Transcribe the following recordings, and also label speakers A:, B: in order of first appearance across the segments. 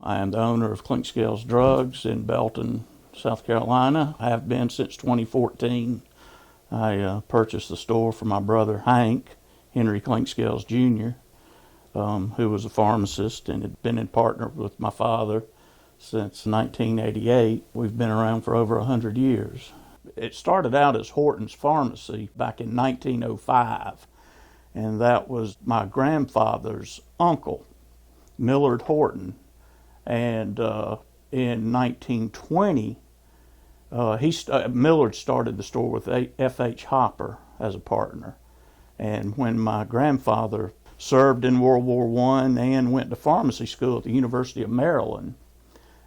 A: I am the owner of Clinkscales Drugs in Belton, South Carolina. I have been since 2014. I purchased the store from my brother Hank, Henry Clinkscales Jr., who was a pharmacist and had been in partner with my father since 1988. We've been around for over 100 years. It started out as Horton's Pharmacy back in 1905, and that was my grandfather's uncle, Millard Horton. And in 1920, Millard started the store with F.H. Hopper as a partner. And when my grandfather served in World War I and went to pharmacy school at the University of Maryland,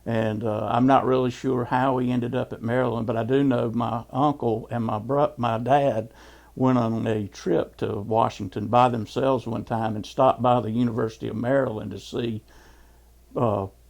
A: and I'm not really sure how he ended up at Maryland, but I do know my uncle and my dad went on a trip to Washington by themselves one time and stopped by the University of Maryland to see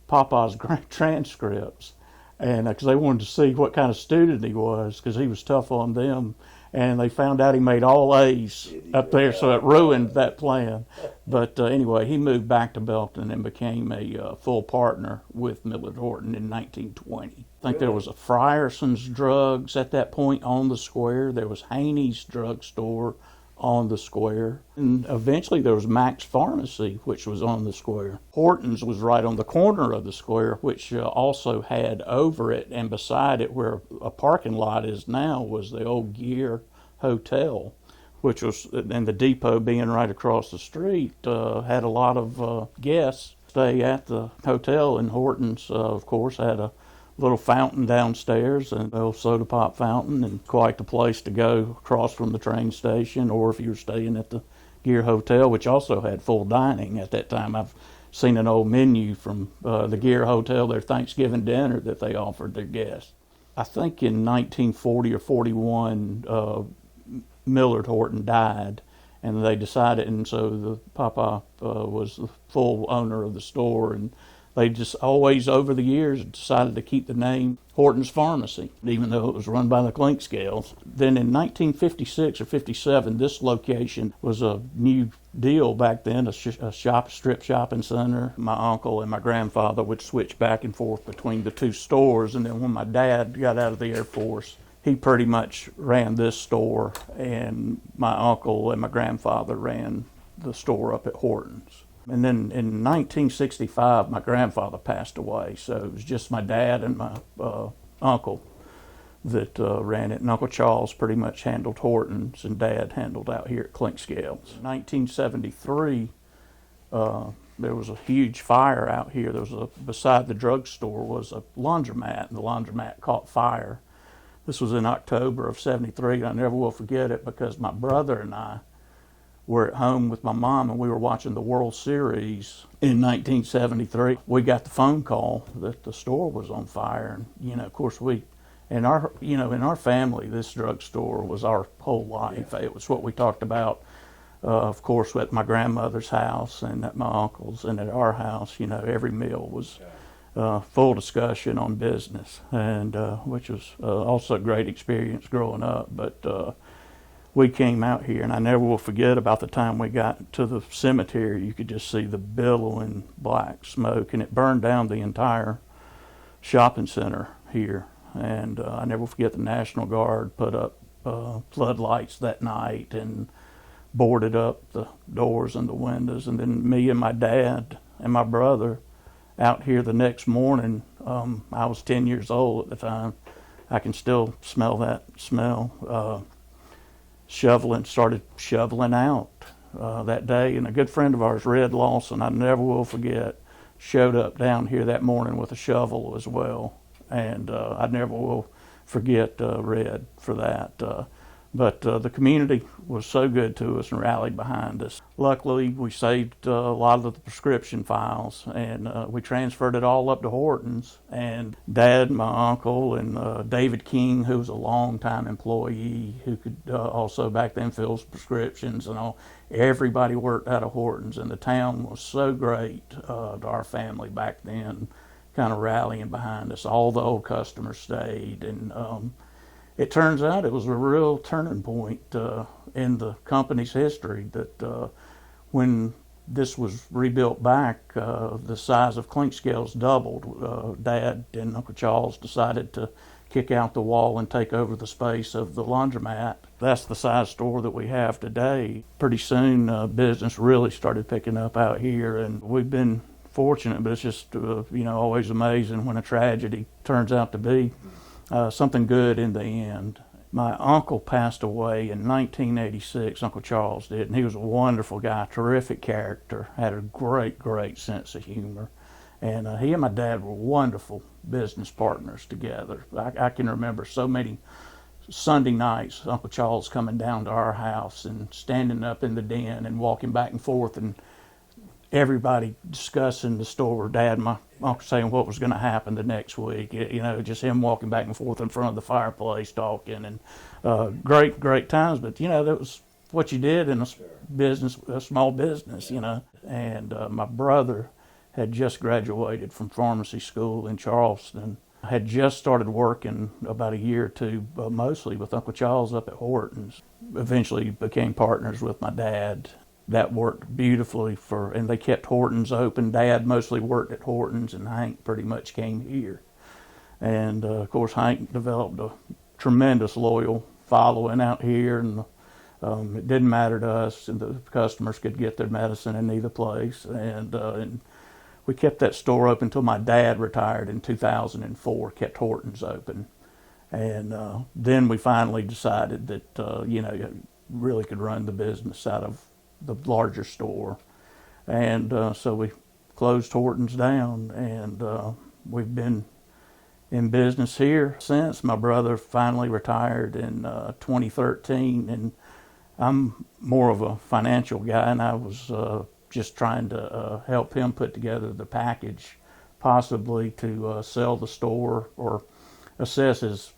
A: Papa's transcripts, and because they wanted to see what kind of student he was, because he was tough on them, and they found out he made all A's up there, so it ruined that plan. But anyway, he moved back to Belton and became a full partner with Millard Horton in 1920. I think there was a Frierson's Drugs at that point on the square. There was Haney's drugstore on the square. And eventually there was Mac's Pharmacy, which was on the square. Horton's was right on the corner of the square, which also had over it and beside it, where a parking lot is now, was the old Gear Hotel, which was, and the depot being right across the street, had a lot of guests stay at the hotel. And Horton's, of course, had a little fountain downstairs, and a little soda pop fountain, and quite the place to go across from the train station, or if you were staying at the Gear Hotel, which also had full dining at that time. I've seen an old menu from the Gear Hotel, their Thanksgiving dinner that they offered their guests. I think in 1940 or 41, Millard Horton died, and they decided, and so the Papa was the full owner of the store, and they just always, over the years, decided to keep the name Horton's Pharmacy, even though it was run by the Clinkscales. Then in 1956 or 57, this location was a new deal back then, a strip shopping center. My uncle and my grandfather would switch back and forth between the two stores, and then when my dad got out of the Air Force, he pretty much ran this store, and my uncle and my grandfather ran the store up at Horton's. And then in 1965, my grandfather passed away, so it was just my dad and my uncle that ran it. And Uncle Charles pretty much handled Horton's, and Dad handled out here at Clinkscales. In 1973, there was a huge fire out here. There was beside the drugstore was a laundromat, and the laundromat caught fire. This was in October of '73, and I never will forget it, because my brother and I were at home with my mom, and we were watching the World Series in 1973. We got the phone call that the store was on fire, and of course in our family, this drugstore was our whole life. It was what we talked about, of course, at my grandmother's house and at my uncle's and at our house. Every meal was full discussion on business, and which was also a great experience growing up. But we came out here, and I never will forget about the time we got to the cemetery. You could just see the billowing black smoke, and it burned down the entire shopping center here. And I never forget the National Guard put up floodlights that night and boarded up the doors and the windows. And then me and my dad and my brother out here the next morning. I was 10 years old at the time. I can still smell that smell. Started shoveling out that day, and a good friend of ours, Red Lawson, I never will forget, showed up down here that morning with a shovel as well, and I never will forget Red for that. But the community was so good to us and rallied behind us. Luckily, we saved a lot of the prescription files, and we transferred it all up to Horton's. And Dad, my uncle, and David King, who was a longtime employee, who could also back then fill prescriptions and all, everybody worked out of Horton's, and the town was so great to our family back then, kind of rallying behind us. All the old customers stayed, and it turns out it was a real turning point in the company's history, that when this was rebuilt back. The size of Clinkscales doubled. Dad and Uncle Charles decided to kick out the wall and take over the space of the laundromat. That's the size store that we have today. Pretty soon, business really started picking up out here, and we've been fortunate, but it's just, always amazing when a tragedy turns out to be something good in the end. My uncle passed away in 1986, Uncle Charles did, and he was a wonderful guy, terrific character, had a great, great sense of humor. And he and my dad were wonderful business partners together. I can remember so many Sunday nights, Uncle Charles coming down to our house and standing up in the den and walking back and forth, and everybody discussing the store. Dad and my uncle saying what was going to happen the next week. Just him walking back and forth in front of the fireplace talking, and great, great times. But that was what you did in a small business. And my brother had just graduated from pharmacy school in Charleston. Had just started working about a year or two, mostly with Uncle Charles up at Horton's. Eventually became partners with my dad. That worked beautifully and they kept Horton's open. Dad mostly worked at Horton's, and Hank pretty much came here. And of course, Hank developed a tremendous loyal following out here, and it didn't matter to us, and the customers could get their medicine in either place. And we kept that store open until my dad retired in 2004, kept Horton's open. And then we finally decided that, you really could run the business out of the larger store. And so we closed Horton's down, and we've been in business here since. My brother finally retired in 2013, and I'm more of a financial guy, and I was just trying to help him put together the package, possibly to sell the store or assess his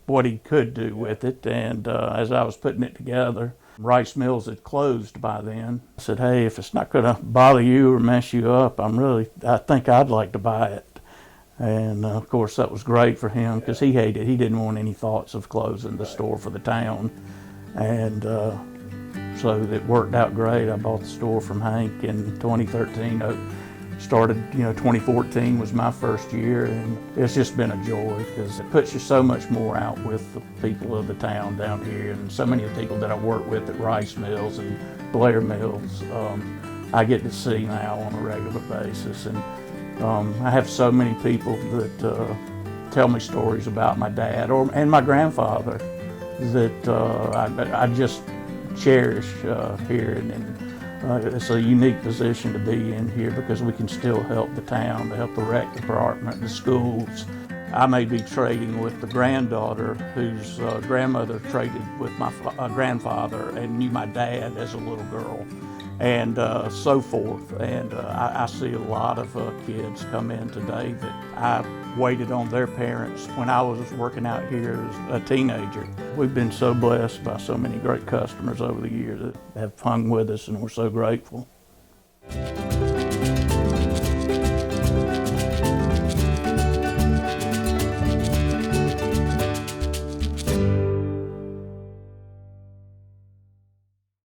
A: what he could do with it. And as I was putting it together, Rice Mills had closed by then. I said, hey, if it's not going to bother you or mess you up, I think I'd like to buy it. And of course that was great for him, because he didn't want any thoughts of closing the store for the town. And so it worked out great. I bought the store from Hank in 2013. Started, 2014 was my first year, and it's just been a joy, because it puts you so much more out with the people of the town down here, and so many of the people that I work with at Rice Mills and Blair Mills, I get to see now on a regular basis. And I have so many people that tell me stories about my dad and my grandfather that I just cherish here, and it's a unique position to be in here, because we can still help the town, to help the rec department, the schools. I may be trading with the granddaughter whose grandmother traded with my grandfather and knew my dad as a little girl, and so forth. And I see a lot of kids come in today that I waited on their parents when I was working out here as a teenager. We've been so blessed by so many great customers over the years that have hung with us, and we're so grateful.